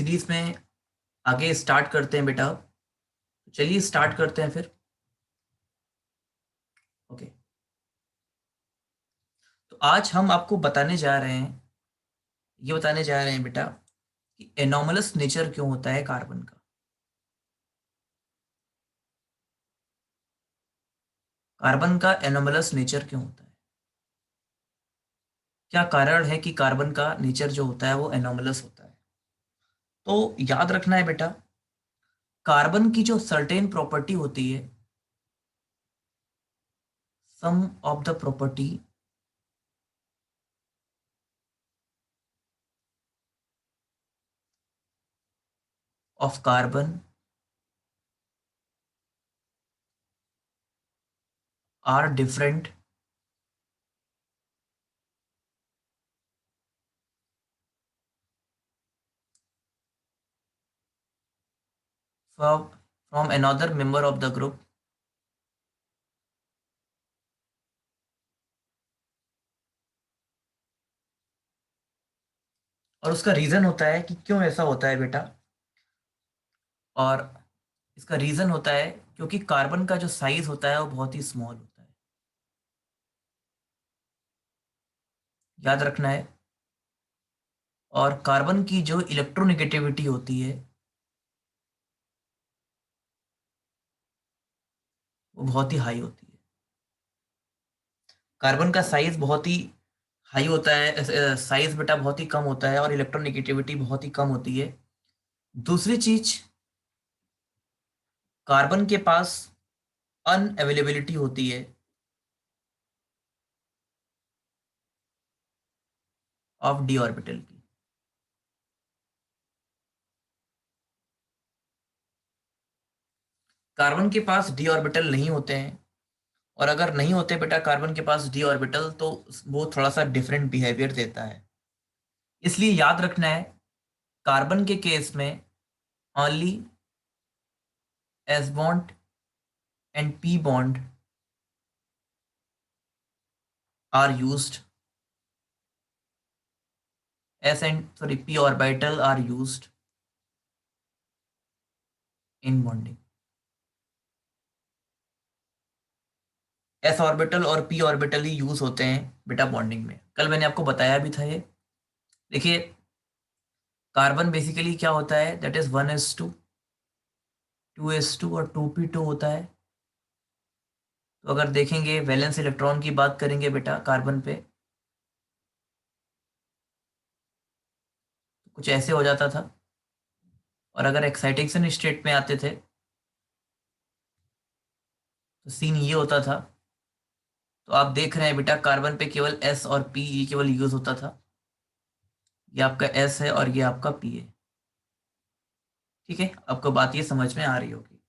Series में आगे start करते हैं बेटा। चलिए स्टार्ट करते हैं फिर। ओके, तो आज हम आपको बताने जा रहे हैं बेटा कि एनोमलस नेचर क्यों होता है कार्बन का। कार्बन का एनोमलस नेचर क्यों होता है, क्या कारण है कि कार्बन का नेचर जो होता है वो एनोमलस होता है। तो याद रखना है बेटा, कार्बन की जो सर्टेन प्रॉपर्टी होती है, some of the property of carbon are different from another member of the group। और उसका रीजन होता है कि क्यों ऐसा होता है बेटा। और इसका रीजन होता है क्योंकि कार्बन का जो साइज होता है वो बहुत ही स्मॉल होता है। याद रखना है। और कार्बन की जो इलेक्ट्रोनेगेटिविटी होती है वो बहुत ही हाई होती है। कार्बन का साइज बहुत ही हाई होता है, साइज बेटा बहुत ही कम होता है और इलेक्ट्रोनेगेटिविटी बहुत ही कम होती है। दूसरी चीज, कार्बन के पास अनअवेलेबिलिटी होती है ऑफ डी ऑर्बिटल की। कार्बन के पास डी ऑर्बिटल नहीं होते हैं, और अगर नहीं होते बेटा कार्बन के पास डी ऑर्बिटल तो वो थोड़ा सा डिफरेंट बिहेवियर देता है। इसलिए याद रखना है, कार्बन के केस में only S bond and P bond are used, P orbital are used in bonding. S orbital और पी ऑर्बिटल ही यूज होते हैं बेटा बॉन्डिंग में। कल मैंने आपको बताया भी था ये। देखिए, कार्बन बेसिकली क्या होता है, दैट इज 1s2, 2s2 और 2p2 होता है। तो अगर देखेंगे वैलेंस इलेक्ट्रॉन की बात करेंगे बेटा कार्बन पे, तो कुछ ऐसे हो जाता था। और अगर एक्साइटेशन स्टेट में आते थे तो सीन ये होता था। तो आप देख रहे हैं बेटा कार्बन पे केवल एस और पी ये केवल यूज होता था। ये आपका एस है और ये आपका पी है। ठीक है, आपको बात ये समझ में आ रही होगी।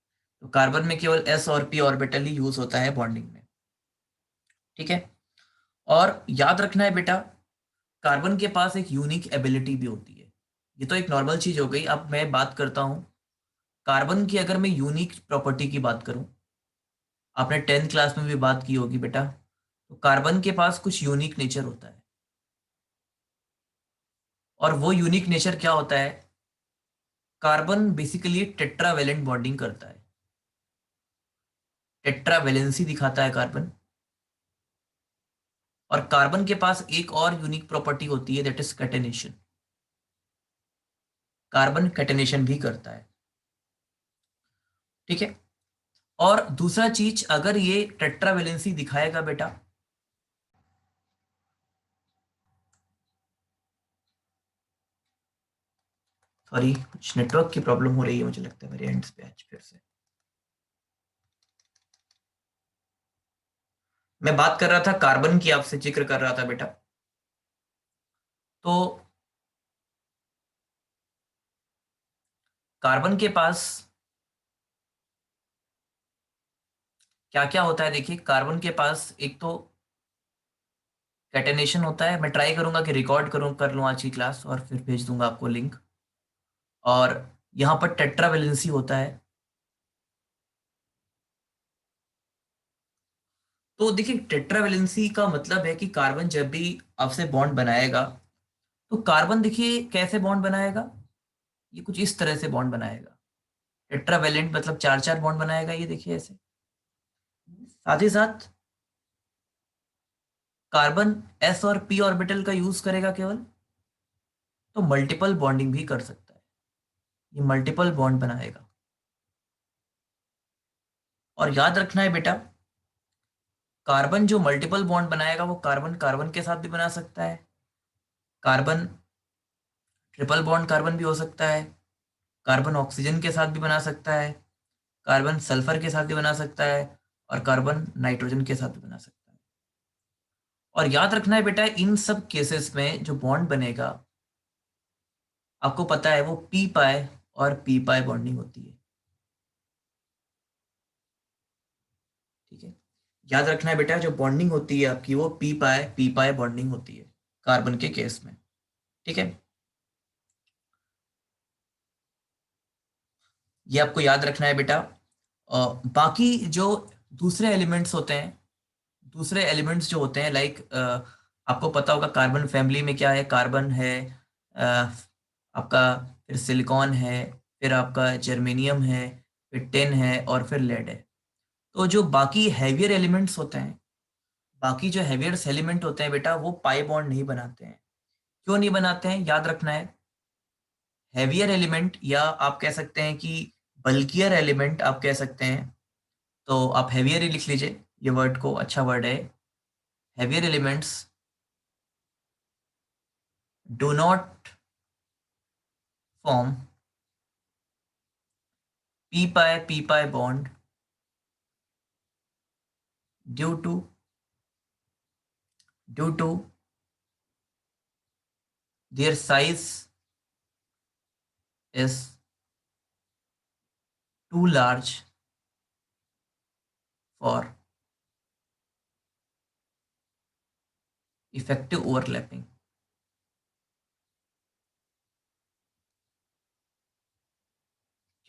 तो कार्बन में केवल एस और पी ऑर्बिटल ही यूज होता है बॉन्डिंग में। ठीक है, और याद रखना है बेटा, कार्बन के पास एक यूनिक एबिलिटी भी होती है। ये तो एक नॉर्मल चीज हो गई। अब मैं बात करता हूँ कार्बन की, अगर मैं यूनिक प्रॉपर्टी की बात करूँ, आपने 10th क्लास में भी बात की होगी बेटा। तो कार्बन के पास कुछ यूनिक नेचर होता है, और वो यूनिक नेचर क्या होता है, कार्बन बेसिकली टेट्रावेलेंट बॉन्डिंग करता है। टेट्रावेलेंसी दिखाता है कार्बन। और कार्बन के पास एक और यूनिक प्रॉपर्टी होती है, that is catenation. Carbon catenation भी करता है। ठीक है, और दूसरा चीज, अगर ये टेट्रावेलेंसी दिखाएगा बेटा, सॉरी कुछ नेटवर्क की प्रॉब्लम हो रही है मुझे लगता है मेरे एंड पे आज फिर से। मैं बात कर रहा था कार्बन की, आपसे जिक्र कर रहा था बेटा। तो कार्बन के पास क्या क्या होता है, देखिए कार्बन के पास एक तो कैटेनेशन होता है। मैं ट्राई करूंगा कि रिकॉर्ड करूं कर लूं आज की क्लास और फिर भेज दूंगा आपको लिंक। और यहाँ पर टेट्रावेलेंसी होता है। तो देखिए टेट्रावेलेंसी का मतलब है कि कार्बन जब भी आपसे बॉन्ड बनाएगा, तो कार्बन देखिए कैसे बॉन्ड बनाएगा, ये कुछ इस तरह से बॉन्ड बनाएगा। टेट्रावेलेंट मतलब चार चार बॉन्ड बनाएगा, ये देखिए ऐसे। साथ ही साथ कार्बन एस और पी ऑर्बिटल का यूज करेगा केवल, तो मल्टीपल बॉन्डिंग भी कर सकता है, ये मल्टीपल बॉन्ड बनाएगा। और याद रखना है बेटा, कार्बन जो मल्टीपल बॉन्ड बनाएगा वो कार्बन कार्बन के साथ भी बना सकता है, कार्बन ट्रिपल बॉन्ड कार्बन भी हो सकता है, कार्बन ऑक्सीजन के साथ भी बना सकता है, कार्बन सल्फर के साथ भी बना सकता है, और कार्बन नाइट्रोजन के साथ भी बना सकता है। और याद रखना है बेटा, इन सब केसेस में जो बॉन्ड बनेगा, आपको पता है वो पी पाए और पी पाए बॉन्डिंग होती है। ठीक है, याद रखना है बेटा, जो बॉन्डिंग होती है आपकी वो पी पाए बॉन्डिंग होती है कार्बन के केस में। ठीक है, ये आपको याद रखना है बेटा। बाकी जो दूसरे एलिमेंट्स होते हैं, दूसरे एलिमेंट्स जो होते हैं लाइक, आपको पता होगा कार्बन फैमिली में क्या है, कार्बन है, अ, आपका फिर सिलिकॉन है, फिर आपका जर्मेनियम है, फिर टिन है और फिर लेड है। तो जो बाकी हैवियर एलिमेंट्स होते हैं, बाकी जो हैवियर एलिमेंट होते हैं बेटा, वो पाई बॉन्ड नहीं बनाते हैं। क्यों नहीं बनाते हैं, याद रखना है। हैवियर एलिमेंट, या आप कह सकते हैं कि बल्कियर एलिमेंट आप कह सकते हैं, तो आप हैवियर ही लिख लीजिए, ये वर्ड को, अच्छा वर्ड है। Heavier elements do not form P pi bond due to due to their size is too large for effective overlapping.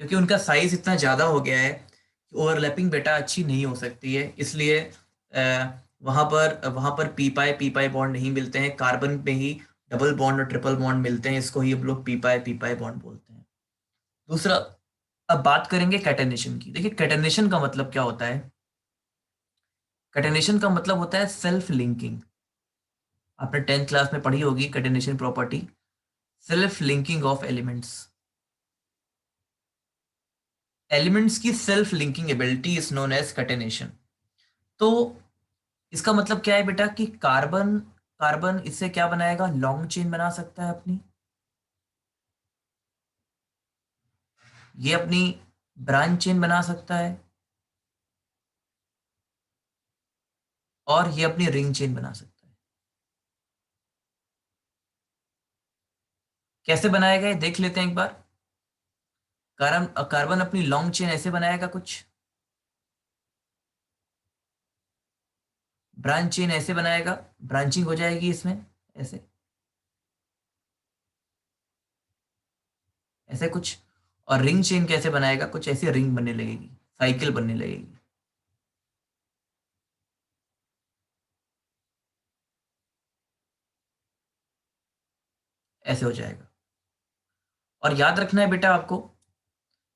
क्योंकि उनका साइज इतना ज्यादा हो गया है कि ओवरलैपिंग बेटा अच्छी नहीं हो सकती है, इसलिए वहां पर पी पाई बॉन्ड नहीं मिलते हैं, कार्बन में ही डबल बॉन्ड और ट्रिपल बॉन्ड मिलते हैं, इसको ही हम लोग पी पाई बॉन्ड बोलते हैं। दूसरा, अब बात करेंगे कैटेनेशन की। देखिए कैटेनेशन का मतलब क्या होता है। कैटेनेशन का मतलब होता है सेल्फ लिंकिंग। आपने 10th क्लास में पढ़ी होगी catenation property, self linking of elements. Elements की self linking ability is known as catenation. तो इसका मतलब क्या है बेटा कि कार्बन कार्बन इससे क्या बनाएगा, लॉन्ग चेन बना सकता है अपनी, ये अपनी ब्रांच चेन बना सकता है, और ये अपनी रिंग चेन बना सकता है। कैसे बनाएगा ये देख लेते हैं एक बार। कार्बन कार्बन अपनी लॉन्ग चेन ऐसे बनाएगा कुछ, ब्रांच चेन ऐसे बनाएगा, ब्रांचिंग हो जाएगी इसमें ऐसे, ऐसे कुछ। और रिंग चेन कैसे बनाएगा, कुछ ऐसी रिंग बनने लगेगी, साइकिल बनने लगेगी, ऐसे हो जाएगा। और याद रखना है बेटा आपको,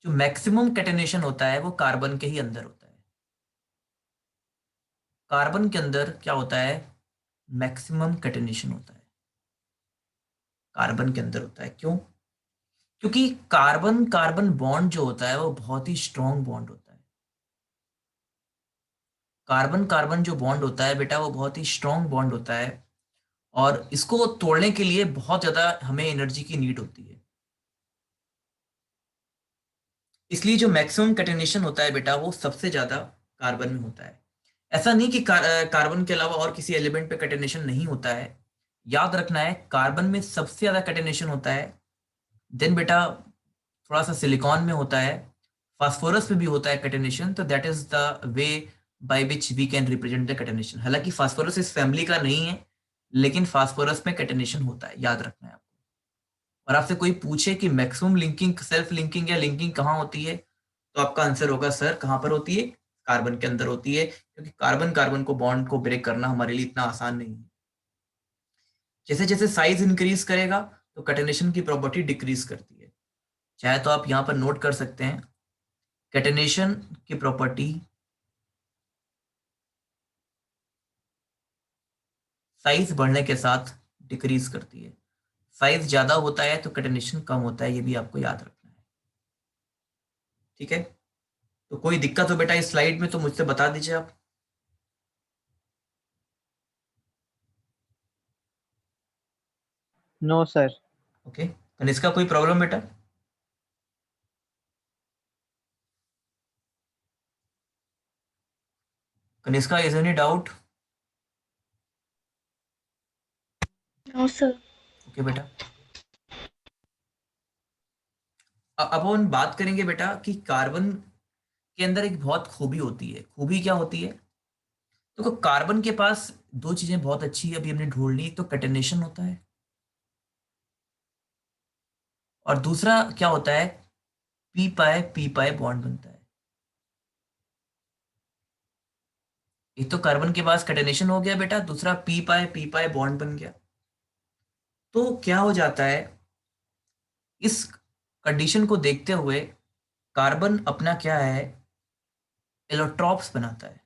जो मैक्सिमम कैटेनेशन होता है वो कार्बन के ही अंदर होता है। कार्बन के अंदर क्या होता है, मैक्सिमम कैटेनेशन होता है, कार्बन के अंदर होता है। क्यों? क्योंकि कार्बन कार्बन बॉन्ड जो होता है वो बहुत ही स्ट्रॉन्ग बॉन्ड होता है। कार्बन कार्बन जो बॉन्ड होता है बेटा, वो बहुत ही स्ट्रॉन्ग बॉन्ड होता है, और इसको तोड़ने के लिए बहुत ज्यादा हमें एनर्जी की नीड होती है। इसलिए जो मैक्सिमम कैटेनेशन होता है बेटा, वो सबसे ज्यादा कार्बन में होता है। ऐसा नहीं कि कार्बन के अलावा और किसी एलिमेंट पे कैटेनेशन नहीं होता है। याद रखना है, कार्बन में सबसे ज्यादा कैटेनेशन होता है। देन बेटा थोड़ा सा सिलिकॉन में होता है, फास्फोरस में भी होता है कैटेनेशन। तो that is the way by which we can represent the catenation. हालांकि फास्फोरस इस फैमिली का नहीं है, लेकिन फास्फोरस में कैटेनेशन होता है, याद रखना है आपको। और आपसे कोई पूछे कि मैक्सिमम लिंकिंग, सेल्फ लिंकिंग या लिंकिंग कहाँ होती है, तो आपका आंसर होगा सर कहाँ पर होती है, कार्बन के अंदर होती है, क्योंकि कार्बन कार्बन को बॉन्ड को ब्रेक करना हमारे लिए इतना आसान नहीं है। जैसे जैसे साइज इंक्रीज करेगा तो कैटेनेशन की प्रॉपर्टी डिक्रीज करती है। चाहे तो आप यहां पर नोट कर सकते हैं, कैटेनेशन की प्रॉपर्टी साइज बढ़ने के साथ डिक्रीज करती है। साइज ज्यादा होता है तो कैटेनेशन कम होता है, ये भी आपको याद रखना है। ठीक है, तो कोई दिक्कत हो बेटा इस स्लाइड में तो मुझसे बता दीजिए आप। No sir. ओके, कनिष्का कोई प्रॉब्लम बेटा? Kanishka, is any doubt? No sir. Okay बेटा, अब हम बात करेंगे बेटा कि कार्बन के अंदर एक बहुत खूबी होती है। खूबी क्या होती है? तो कार्बन के पास दो चीजें बहुत अच्छी है, अभी हमने ढूंढ ली। एक तो कैटेनेशन होता है, और दूसरा क्या होता है, पी पाए बॉन्ड बनता है। एक तो कार्बन के पास कैटेनेशन हो गया बेटा, दूसरा पी पाए बॉन्ड बन गया। तो क्या हो जाता है, इस कंडीशन को देखते हुए कार्बन अपना क्या है, एलोट्रॉप्स बनाता है।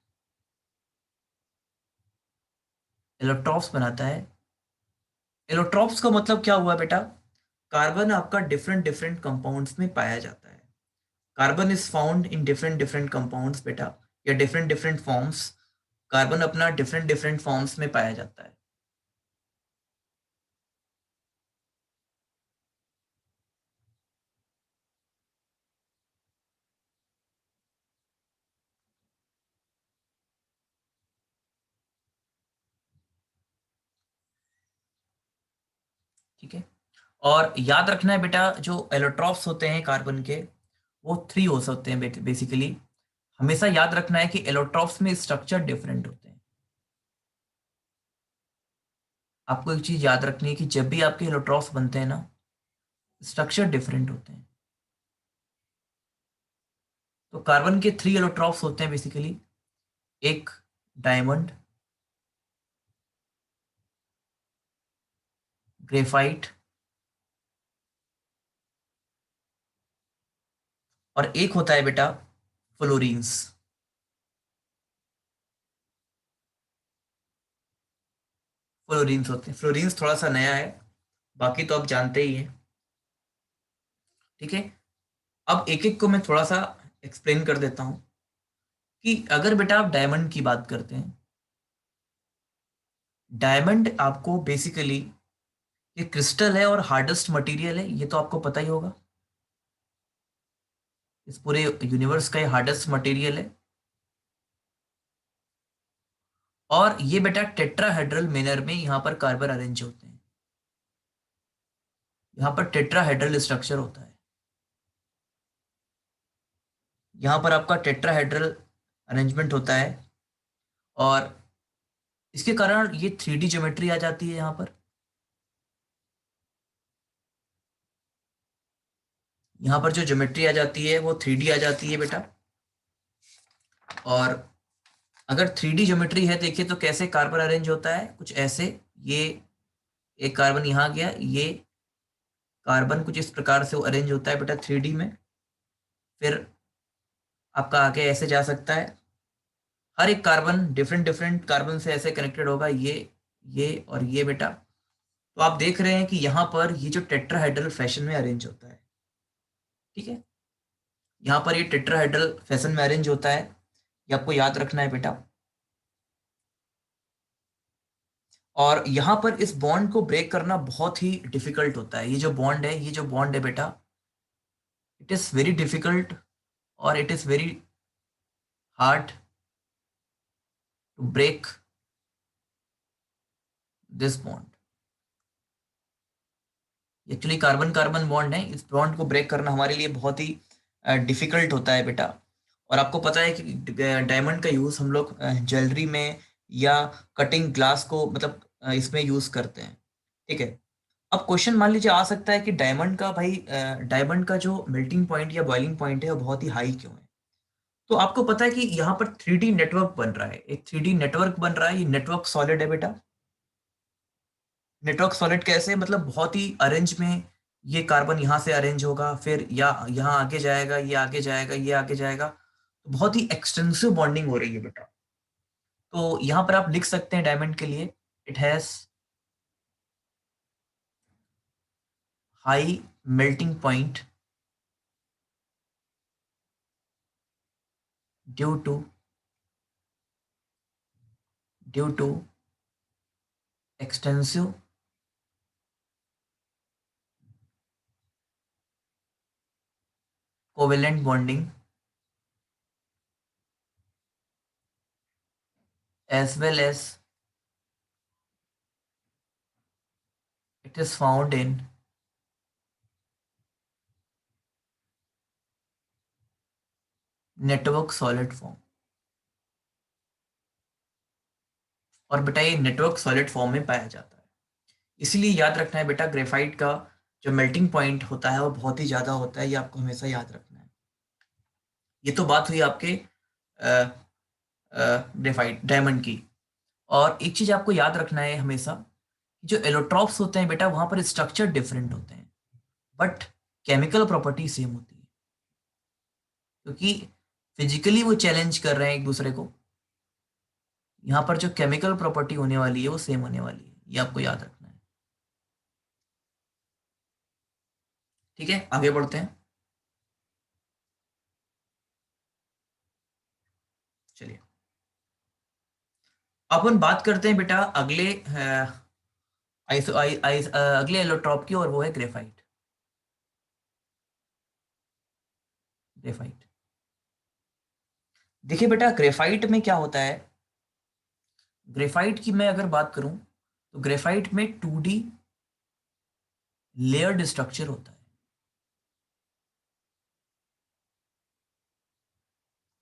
एलोट्रॉप्स बनाता है। एलोट्रॉप्स का मतलब क्या हुआ बेटा? कार्बन आपका डिफरेंट डिफरेंट कंपाउंड्स में पाया जाता है। Carbon is found in different different compounds बेटा, या डिफरेंट डिफरेंट फॉर्म्स। कार्बन अपना डिफरेंट डिफरेंट फॉर्म्स में पाया जाता है। ठीक है, और याद रखना है बेटा, जो एलोट्रॉप्स होते हैं कार्बन के, वो थ्री हो सकते हैं बेसिकली। हमेशा याद रखना है कि एलोट्रॉप्स में स्ट्रक्चर डिफरेंट होते हैं। आपको एक चीज याद रखनी है कि जब भी आपके एलोट्रॉप्स बनते हैं ना, स्ट्रक्चर डिफरेंट होते हैं। तो कार्बन के थ्री एलोट्रॉप्स होते हैं बेसिकली। एक डायमंड, ग्रेफाइट, और एक होता है बेटा फ्लोरीन्स। फ्लोरीन्स होते हैं। फ्लोरीन्स थोड़ा सा नया है, बाकी तो आप जानते ही हैं। ठीक है, अब एक एक को मैं थोड़ा सा एक्सप्लेन कर देता हूं कि अगर बेटा आप डायमंड की बात करते हैं, डायमंड आपको बेसिकली ये क्रिस्टल है और हार्डेस्ट मटेरियल है, ये तो आपको पता ही होगा। इस पूरे यूनिवर्स का ये हार्डेस्ट मटेरियल है। और ये बेटा टेट्राहेड्रल मैनर में यहाँ पर कार्बन अरेंज होते हैं। यहाँ पर टेट्राहेड्रल स्ट्रक्चर होता है। यहाँ पर आपका टेट्राहेड्रल अरेंजमेंट होता है, और इसके कारण ये 3D ज्योमेट्री आ जाती है। यहाँ पर, यहाँ पर जो ज्योमेट्री आ जाती है वो 3D आ जाती है बेटा। और अगर 3D ज्योमेट्री है, देखिए तो कैसे कार्बन अरेंज होता है, कुछ ऐसे। ये एक कार्बन यहाँ गया, ये कार्बन कुछ इस प्रकार से वो अरेंज होता है बेटा 3D में। फिर आपका आगे ऐसे जा सकता है। हर एक कार्बन डिफरेंट डिफरेंट कार्बन से ऐसे कनेक्टेड होगा, ये और ये बेटा। तो आप देख रहे हैं कि यहाँ पर ये जो टेट्राहेड्रल फैशन में अरेंज होता है। ठीक है, यहाँ पर ये टेट्राहेड्रल फैशन में अरेंज होता है, ये आपको याद रखना है बेटा। और यहाँ पर इस बॉन्ड को ब्रेक करना बहुत ही डिफिकल्ट होता है। ये जो बॉन्ड है, ये जो बॉन्ड है बेटा, इट इज वेरी डिफिकल्ट, और it is very hard to break this bond. Actually carbon carbon bond है, इस बॉन्ड को ब्रेक करना हमारे लिए बहुत ही डिफिकल्ट होता है बेटा। और आपको पता है कि डायमंड का यूज हम लोग ज्वेलरी में या कटिंग ग्लास को मतलब इसमें यूज करते हैं। ठीक है, अब क्वेश्चन मान लीजिए आ सकता है कि डायमंड का भाई, डायमंड का जो मेल्टिंग पॉइंट या बॉइलिंग पॉइंट है वो बहुत ही हाई क्यों है? तो आपको पता है कि यहाँ पर 3D नेटवर्क बन रहा है, एक 3D नेटवर्क बन रहा है। ये नेटवर्क सॉलिड है बेटा। नेटवर्क सॉलिड कैसे, मतलब बहुत ही अरेंज में ये कार्बन यहाँ से अरेंज होगा, फिर या यहाँ आगे जाएगा, ये आगे जाएगा, ये आगे जाएगा। तो बहुत ही एक्सटेंसिव बॉन्डिंग हो रही है बेटा। तो यहाँ पर आप लिख सकते हैं डायमंड के लिए, it has high melting point due to extensive covalent bonding as well as it is found in network solid form। और बेटा ये नेटवर्क सॉलिड फॉर्म में पाया जाता है। इसीलिए याद रखना है बेटा, ग्रेफाइट का जो मेल्टिंग पॉइंट होता है वो बहुत ही ज़्यादा होता है, ये आपको हमेशा याद रखना है। ये तो बात हुई आपके ग्रेफाइट डायमंड की। और एक चीज़ आपको याद रखना है हमेशा, जो एलोट्रॉप्स होते हैं बेटा वहाँ पर स्ट्रक्चर डिफरेंट होते हैं, बट केमिकल प्रॉपर्टी सेम होती है, क्योंकि फिजिकली वो चैलेंज कर रहे हैं एक दूसरे को। यहाँ पर जो केमिकल प्रॉपर्टी होने वाली है वो सेम होने वाली है, ये आपको याद रखना है। ठीक है, आगे बढ़ते हैं। चलिए अपन बात करते हैं बेटा अगले अगले एलोट्रॉप की, और वो है ग्रेफाइट। ग्रेफाइट देखिए बेटा, ग्रेफाइट में क्या होता है। ग्रेफाइट की मैं अगर बात करूं तो ग्रेफाइट में 2D लेयर्ड स्ट्रक्चर होता है।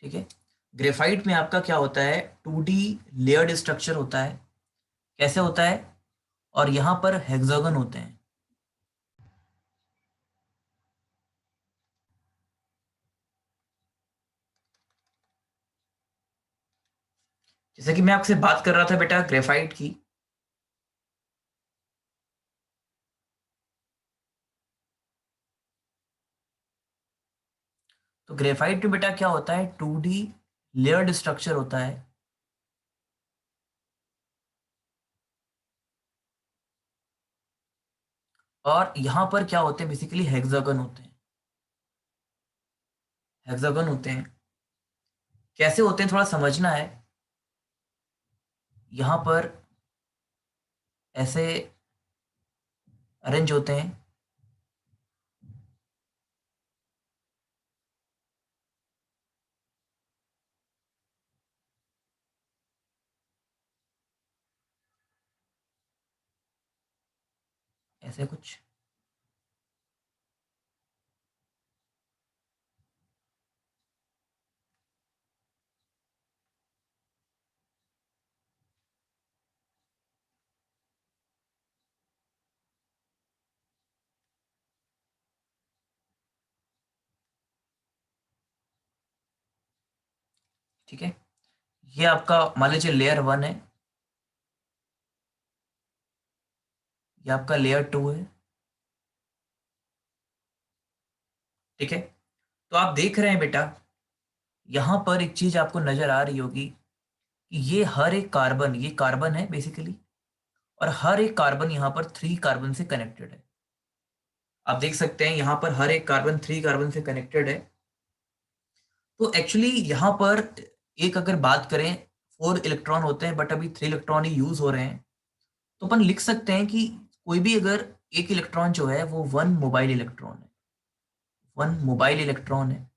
ठीक है, ग्रेफाइट में आपका क्या होता है, 2D लेयर्ड स्ट्रक्चर होता है। कैसे होता है, और यहाँ पर हेक्सागन होते हैं। जैसे कि मैं आपसे बात कर रहा था बेटा ग्रेफाइट की, तो ग्रेफाइट में बेटा क्या होता है, 2D लेयर्ड स्ट्रक्चर होता है। और यहाँ पर क्या होते हैं, बेसिकली हेक्सागन होते हैं। हेक्सागन होते हैं, कैसे होते हैं थोड़ा समझना है। यहाँ पर ऐसे अरेंज होते हैं, ऐसे कुछ। ठीक है, ये आपका मान लीजिए लेयर 1 है, ये आपका लेयर 2 है। ठीक है, तो आप देख रहे हैं बेटा, यहाँ पर एक चीज आपको नजर आ रही होगी कि ये हर एक कार्बन, ये कार्बन है बेसिकली, और हर एक कार्बन यहाँ पर 3 कार्बन से कनेक्टेड है। आप देख सकते हैं यहाँ पर हर एक कार्बन 3 कार्बन से कनेक्टेड है। तो एक्चुअली यहाँ पर एक अगर बात करें, 4 इलेक्ट्रॉन होते हैं बट अभी 3 इलेक्ट्रॉन ही यूज हो रहे हैं। तो अपन लिख सकते हैं कि कोई भी अगर एक इलेक्ट्रॉन जो है वो 1 मोबाइल इलेक्ट्रॉन है, 1 मोबाइल इलेक्ट्रॉन है।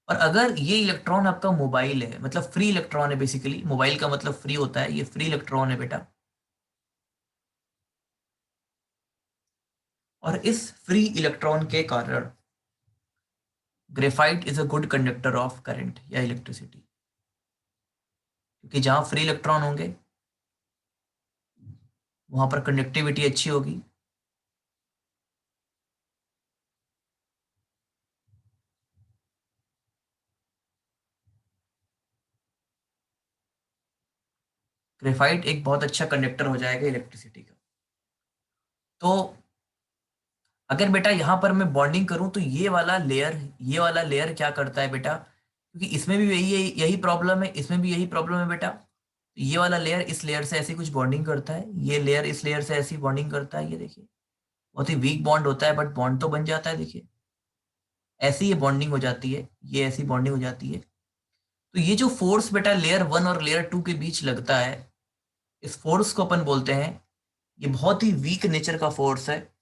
और अगर ये इलेक्ट्रॉन आपका मोबाइल है, मतलब फ्री इलेक्ट्रॉन है, बेसिकली मोबाइल का मतलब फ्री होता है, ये फ्री इलेक्ट्रॉन है बेटा। और इस फ्री इलेक्ट्रॉन के कारण graphite is a good conductor of current या इलेक्ट्रिसिटी, क्योंकि जहां फ्री इलेक्ट्रॉन होंगे वहां पर कंडक्टिविटी अच्छी होगी। ग्रेफाइट एक बहुत अच्छा कंडक्टर हो जाएगा इलेक्ट्रिसिटी का। तो अगर बेटा यहाँ पर मैं बॉन्डिंग करूँ तो ये वाला लेयर क्या करता है बेटा, क्योंकि इसमें भी यही प्रॉब्लम है, इसमें भी यही प्रॉब्लम है बेटा। तो ये वाला लेयर इस लेयर से ऐसी कुछ बॉन्डिंग करता है, ये लेयर इस लेयर से ऐसी बॉन्डिंग करता है, ये देखिए बहुत ही वीक बॉन्ड होता है, बट बॉन्ड तो बन जाता है, देखिए ऐसी ये बॉन्डिंग हो जाती है, ये ऐसी बॉन्डिंग हो जाती है। तो ये जो फोर्स बेटा लेयर 1 और लेयर 2 के बीच लगता है, इस फोर्स को अपन बोलते हैं, ये बहुत ही वीक नेचर का फोर्स है।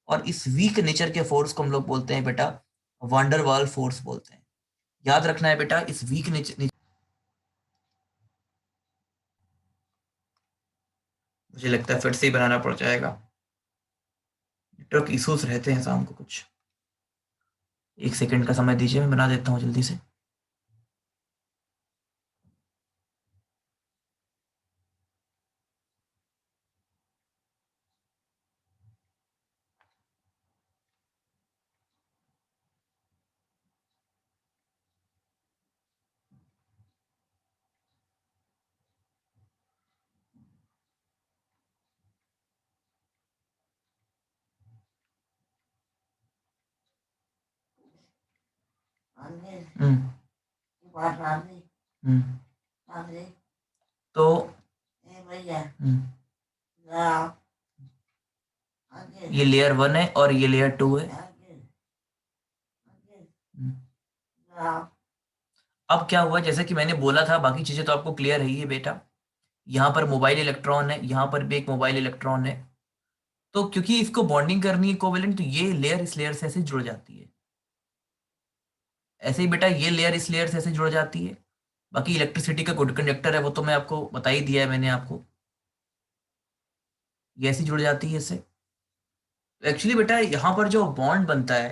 और इस वीक नेचर के फोर्स को हम लोग बोलते हैं बेटा वांडरवाल फोर्स बोलते हैं। याद रखना है बेटा, इस वीक नेचर, मुझे लगता है फिर से ही बनाना पड़ जाएगा, नेटवर्क इश्यूज रहते हैं शाम को कुछ। 1 सेकंड का समय दीजिए, मैं बना देता हूँ जल्दी से। हम्म हम्म तो ये लेयर 1 है और ये लेयर 2 है। हम्म। अब क्या हुआ, जैसे कि मैंने बोला था, बाकी चीजें तो आपको क्लियर है ही है बेटा। यहाँ पर मोबाइल इलेक्ट्रॉन है, यहाँ पर भी एक मोबाइल इलेक्ट्रॉन है। तो क्योंकि इसको बॉन्डिंग करनी है कोवेलेंट, तो ये लेयर इस लेयर से ऐसे जुड़ जाती है। ऐसे ही बेटा ये लेयर इस लेयर से ऐसे जुड़ जाती है। बाकी इलेक्ट्रिसिटी का गुड कंडक्टर है, वो तो मैं आपको बता ही दिया है मैंने आपको। ये ऐसी जुड़ जाती है इससे। तो एक्चुअली बेटा यहाँ पर जो बॉन्ड बनता है,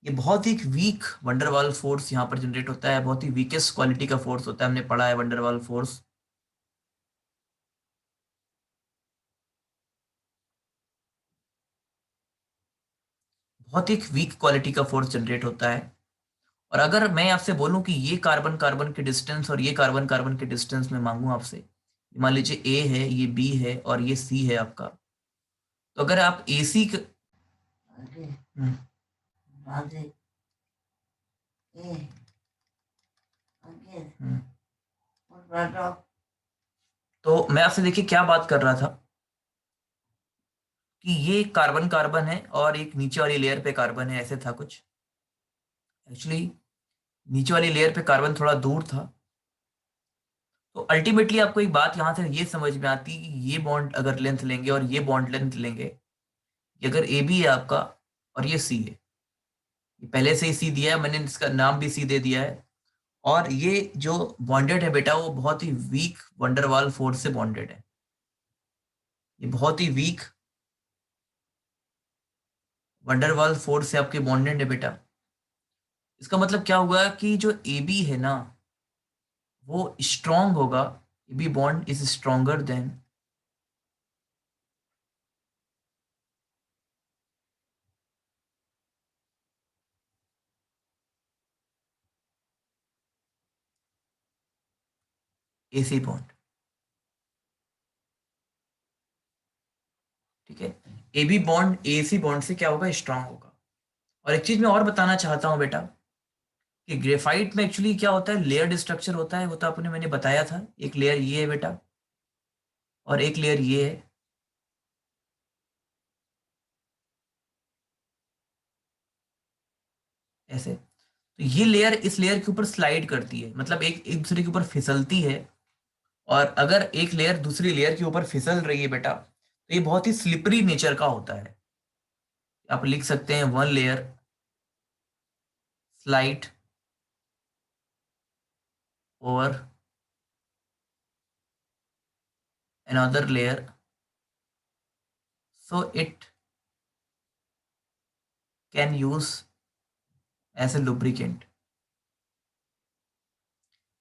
ये बहुत ही वीक वंडरवाल फोर्स यहाँ पर जनरेट होता है, बहुत ही वीकेस्ट क्वालिटी का फोर्स होता है, हमने पढ़ा है वंडरवाल फोर्स। बहुत ही वीक क्वालिटी का फोर्स जनरेट होता है। और अगर मैं आपसे बोलूं कि ये कार्बन कार्बन के डिस्टेंस और ये कार्बन कार्बन के डिस्टेंस में मांगू आपसे, मान लीजिए ए है, ये बी है और ये सी है आपका। तो अगर आप ए सी तो मैं आपसे देखिए क्या बात कर रहा था, कि ये कार्बन कार्बन है और एक नीचे वाली लेयर पे कार्बन है, ऐसे था कुछ। एक्चुअली नीचे वाली लेयर पे कार्बन थोड़ा दूर था। तो अल्टीमेटली आपको एक बात यहाँ से ये समझ में आती है कि ये बॉन्ड अगर लेंथ लेंगे और ये बॉन्ड लेंथ लेंगे, ये अगर ए बी है आपका और ये सी है, ये पहले से ही सी दिया है, मैंने इसका नाम भी सी दे दिया है। और ये जो बॉन्डेड है बेटा, वो बहुत ही वीक वंडरवाल फोर्स से बॉन्डेड है। ये बहुत ही वीक वंडरवाल फोर्स से आपके बॉन्डेड है बेटा। इसका मतलब क्या हुआ कि जो ए बी है ना, वो स्ट्रांग होगा। A B bond is stronger than A C bond. ठीक है, A B bond A C bond से क्या होगा, स्ट्रांग होगा। और एक चीज मैं और बताना चाहता हूँ बेटा, कि ग्रेफाइट में एक्चुअली क्या होता है, लेयर्ड स्ट्रक्चर होता है, वो तो आपने मैंने बताया था। एक लेयर ये है बेटा और एक लेयर ये है, ऐसे। तो ये लेयर इस लेयर के ऊपर स्लाइड करती है, मतलब एक एक दूसरे के ऊपर फिसलती है। और अगर एक लेयर दूसरी लेयर के ऊपर फिसल रही है बेटा, तो ये बहुत ही स्लिपरी नेचर का होता है। आप लिख सकते हैं one layer slide over another layer, so it can use as a lubricant।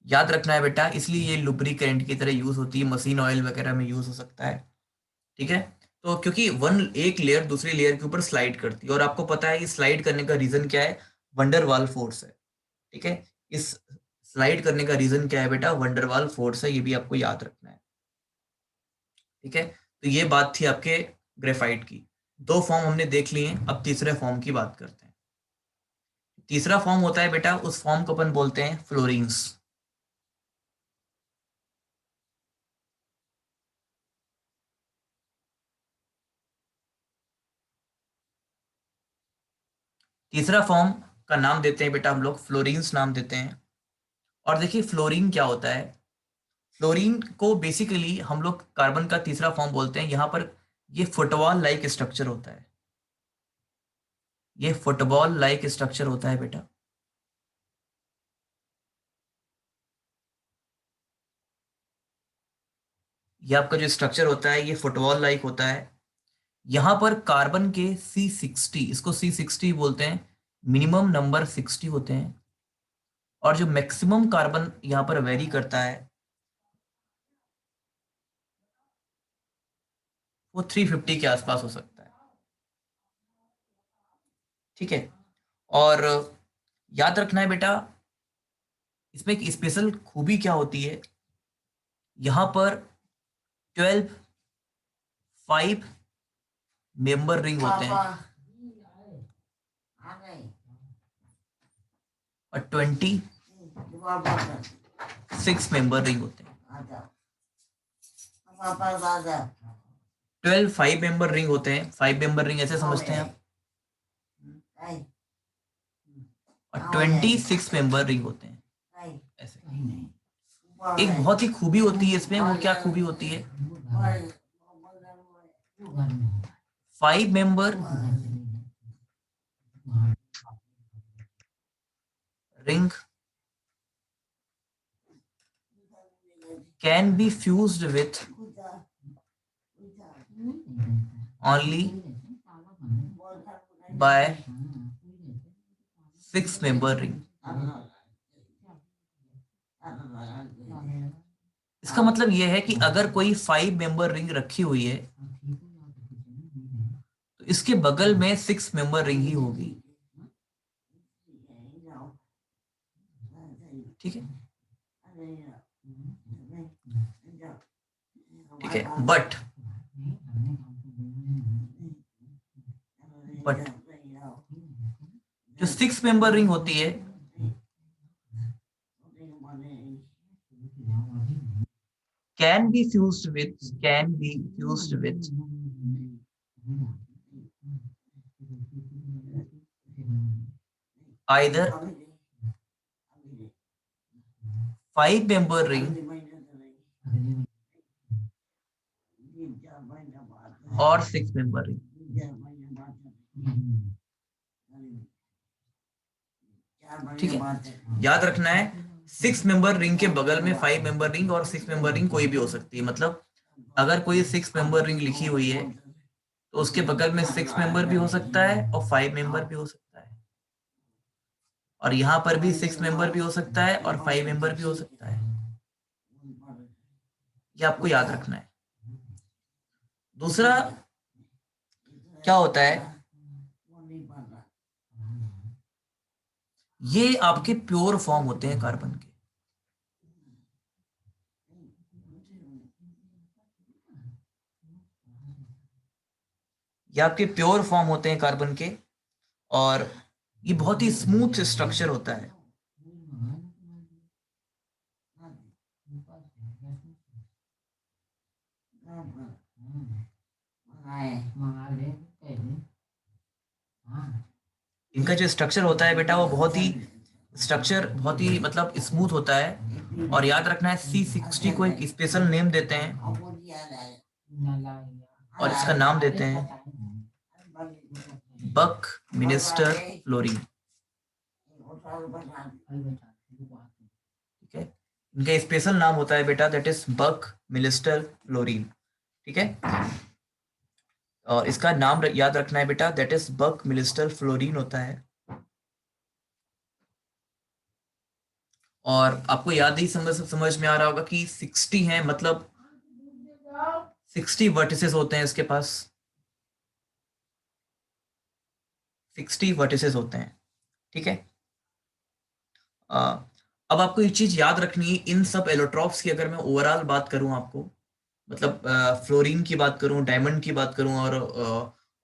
याद रखना है बेटा, इसलिए ये लुब्रिकेंट की तरह यूज होती है, मशीन ऑयल वगैरह में यूज हो सकता है। ठीक है। तो क्योंकि एक लेयर दूसरी लेयर के ऊपर स्लाइड करती है, और आपको पता है कि स्लाइड करने का रीजन क्या है, वंडरवाल फोर्स है। ठीक है, इस स्लाइड करने का रीजन क्या है बेटा, वंडरवाल फोर्स है, ये भी आपको याद रखना है। ठीक है, तो ये बात थी आपके ग्रेफाइट की। दो फॉर्म हमने देख लिए, अब तीसरे फॉर्म की बात करते हैं। तीसरा फॉर्म होता है बेटा, उस फॉर्म को अपन बोलते हैं फ्लोरीन्स। तीसरा फॉर्म का नाम देते हैं बेटा हम लोग फ्लोरीन्स नाम देते हैं। और देखिए फ्लोरीन क्या होता है। फ्लोरीन को बेसिकली हम लोग कार्बन का तीसरा फॉर्म बोलते हैं। यहाँ पर ये फुटबॉल लाइक स्ट्रक्चर होता है, ये फुटबॉल लाइक स्ट्रक्चर होता है बेटा। ये आपका जो स्ट्रक्चर होता है ये फुटबॉल लाइक होता है। यहाँ पर कार्बन के C60, इसको C60 बोलते हैं, मिनिमम नंबर 60 होते हैं। और जो मैक्सिमम कार्बन यहाँ पर वेरी करता है वो 350 के आसपास हो सकता है। ठीक है, और याद रखना है बेटा, इसमें एक स्पेशल खूबी क्या होती है, यहाँ पर 12 5 मेंबर रिंग होते हैं और 26 मेंबर रिंग होते हैं। 12 5 मेंबर रिंग होते हैं, 5 मेंबर रिंग ऐसे समझते हैं आप, और 26 मेंबर रिंग होते हैं ऐसे। एक बहुत ही खूबी होती है इसमें, वो क्या खूबी होती है, 5 member ring can be fused with only by 6 member ring। इसका मतलब यह है कि अगर कोई 5 मेंबर रिंग रखी हुई है तो इसके बगल में 6 मेंबर रिंग ही होगी। ठीक है, ठीक है, बट जो 6 मेंबर रिंग होती है can be fused with either 5 member ring और 6 member ring। ठीक है, याद रखना है 6 मेंबर रिंग के बगल में 5 मेंबर रिंग और 6 मेंबर रिंग कोई भी हो सकती है। मतलब अगर कोई 6 मेंबर रिंग लिखी हुई है तो उसके बगल में 6 मेंबर भी हो सकता है और 5 मेंबर भी हो सकता है, और यहाँ पर भी 6 मेंबर भी हो सकता है और 5 मेंबर भी हो सकता है। ये आपको याद रखना है। दूसरा क्या होता है, ये आपके प्योर फॉर्म होते हैं कार्बन के। ये आपके प्योर फॉर्म होते हैं कार्बन के, और ये बहुत ही स्मूथ स्ट्रक्चर होता है। इनका जो स्ट्रक्चर होता है बेटा वो बहुत ही मतलब स्मूथ होता है। और याद रखना है C60 को एक स्पेशल नेम देते हैं और इसका नाम देते हैं बक मिनिस्टर फ्लोरीन। ठीक है, इनका स्पेशल नाम होता है बेटा that is buckminsterfullerene. ठीक है, और इसका नाम याद रखना है बेटा that is buckminsterfullerene होता है। और आपको याद ही समझ में आ रहा होगा कि 60 है, मतलब 60 वर्टिसेस होते हैं इसके पास, 60 वर्टिसेस होते हैं। ठीक है, अब आपको ये चीज याद रखनी है, इन सब एलोट्रॉप्स की अगर मैं ओवरऑल बात करूं आपको, मतलब फ्लोरीन की बात करूं, डायमंड की बात करूं,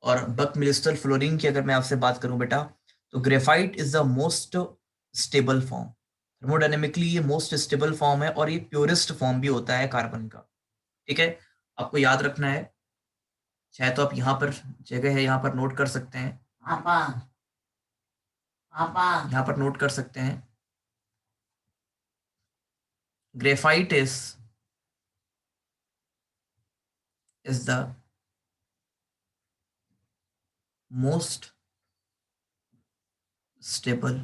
और बकमिलिस्टर फ्लोरीन की अगर मैं आपसे बात करूं बेटा, तो graphite is the most stable form. Thermodynamically ये मोस्ट स्टेबल फॉर्म है और ये प्योरेस्ट फॉर्म भी होता है कार्बन का। ठीक है, आपको याद रखना है, चाहे तो आप यहाँ पर जगह है, यहाँ पर नोट कर सकते हैं, आपा आपा यहाँ पर नोट कर सकते हैं। Graphite is the most stable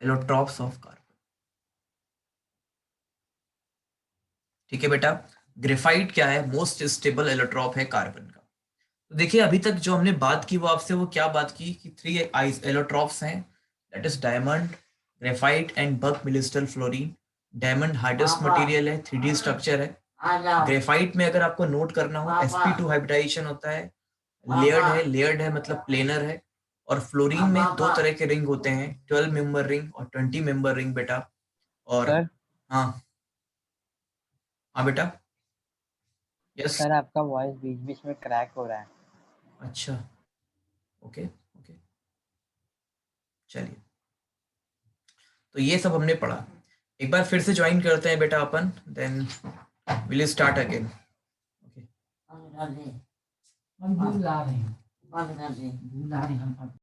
allotropes of carbon। ठीक है बेटा, ग्रेफाइट क्या है? मोस्ट स्टेबल एलोट्रॉप है कार्बन का। तो देखिए अभी तक जो हमने बात की वो आपसे वो क्या बात की कि 3 आइस एलोट्रॉप्स हैं, that is diamond, graphite and buckminsterfullerene. Diamond hardest material है, 3D स्ट्रक्चर है। आ जाओ ग्रेफाइट में अगर आपको नोट करना हो, sp2 हाइब्रिडाइजेशन होता है, लेयर्ड है मतलब प्लेनर है। और फ्लोरीन में 2 तरह के रिंग होते हैं, 12 मेंबर रिंग और 20 मेंबर रिंग बेटा। और सर हाँ हाँ बेटा, यस। सर आपका वॉइस बीच बीच में क्रैक हो रहा है। अच्छा, ओके ओके, चलिए, तो ये सब हमने पढ़ा। एक बार फिर से ज्वाइन करते हैं बेटा अपन, then will start again. Okay, बंद कर दे हम दूध ला रहे हैं, बंद कर दे दूध ला रहे हैं हम।